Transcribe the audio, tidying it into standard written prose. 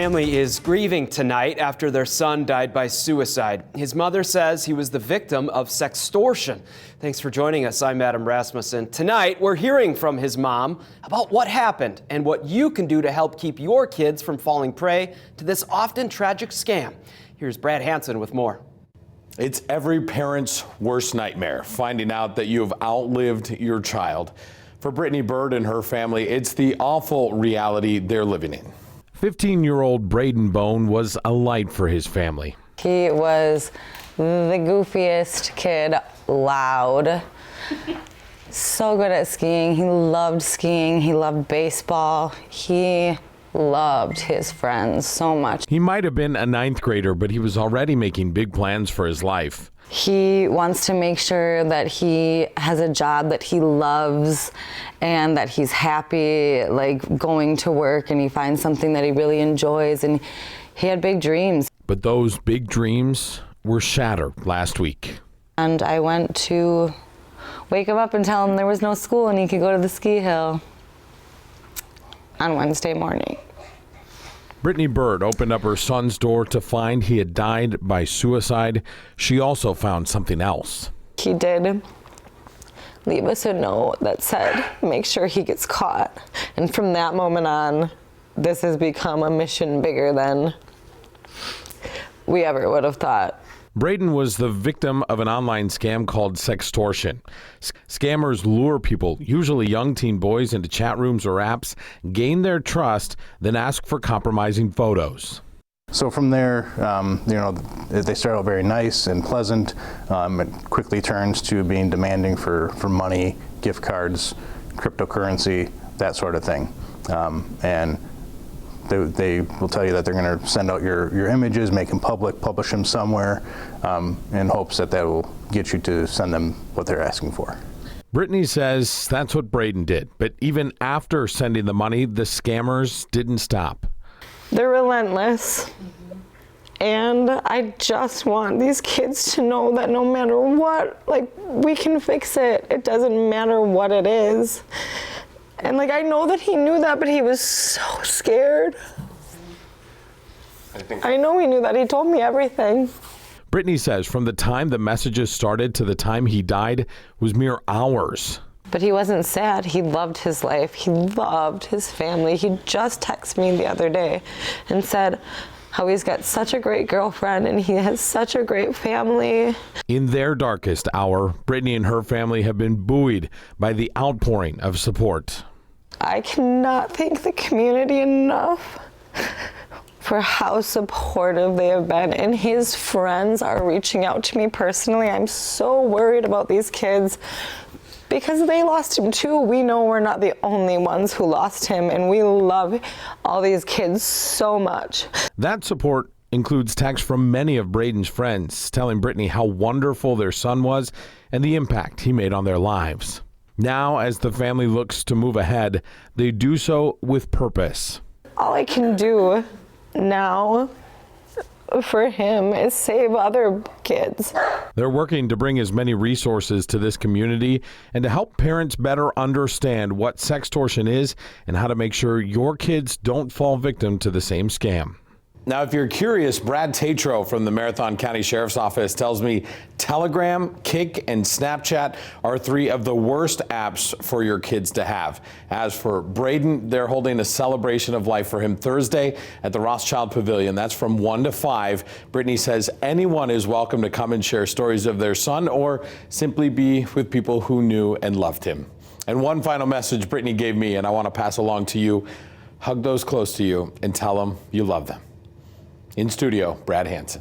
Family is grieving tonight after their son died by suicide. His mother says he was the victim of sextortion. Thanks for joining us. I'm Adam Rasmussen. Tonight, we're hearing from his mom about what happened and what you can do to help keep your kids from falling prey to this often tragic scam. Here's Brad Hansen with more. It's every parent's worst nightmare, finding out that you have outlived your child. For Brittany Byrd and her family, it's the awful reality they're living in. 15-year-old Braden Bone was a light for his family. He was the goofiest kid, loud, so good at skiing. He loved skiing. He loved baseball. He loved his friends so much. He might have been a ninth grader, but he was already making big plans for his life. He wants to make sure that he has a job that he loves and that he's happy, like going to work, and he finds something that he really enjoys, and he had big dreams. But those big dreams were shattered last week. And I went to wake him up and tell him there was no school and he could go to the ski hill on Wednesday morning. Brittany Byrd opened up her son's door to find he had died by suicide. She also found something else. He did leave us a note that said, make sure he gets caught. And from that moment on, this has become a mission bigger than we ever would have thought. Braden was the victim of an online scam called sextortion. Scammers lure people, usually young teen boys, into chat rooms or apps, gain their trust, then ask for compromising photos. So from there, they start out very nice and pleasant. It quickly turns to being demanding for money, gift cards, cryptocurrency, that sort of thing. And they will tell you that they're going to send out your images, make them public, publish them somewhere, in hopes that will get you to send them what they're asking for. Brittany says that's what Braden did. But even after sending the money, the scammers didn't stop. They're relentless. And I just want these kids to know that no matter what, we can fix it. It doesn't matter what it is. And I know that he knew that, but he was so scared. I know he knew that. He told me everything. Brittany says from the time the messages started to the time he died was mere hours. But he wasn't sad. He loved his life. He loved his family. He just texted me the other day and said how he's got such a great girlfriend and he has such a great family. In their darkest hour, Brittany and her family have been buoyed by the outpouring of support. I cannot thank the community enough for how supportive they have been, and his friends are reaching out to me personally. I'm so worried about these kids because they lost him too. We know we're not the only ones who lost him, and we love all these kids so much. That support includes texts from many of Braden's friends telling Brittany how wonderful their son was and the impact he made on their lives. Now, as the family looks to move ahead, they do so with purpose. All I can do now for him is save other kids. They're working to bring as many resources to this community and to help parents better understand what sextortion is and how to make sure your kids don't fall victim to the same scam. Now, if you're curious, Brad Tatro from the Marathon County Sheriff's Office tells me Telegram, Kik, and Snapchat are three of the worst apps for your kids to have. As for Braden, they're holding a celebration of life for him Thursday at the Rothschild Pavilion. That's from 1 to 5. Brittany says anyone is welcome to come and share stories of their son or simply be with people who knew and loved him. And one final message Brittany gave me, and I want to pass along to you. Hug those close to you and tell them you love them. In studio, Brad Hansen.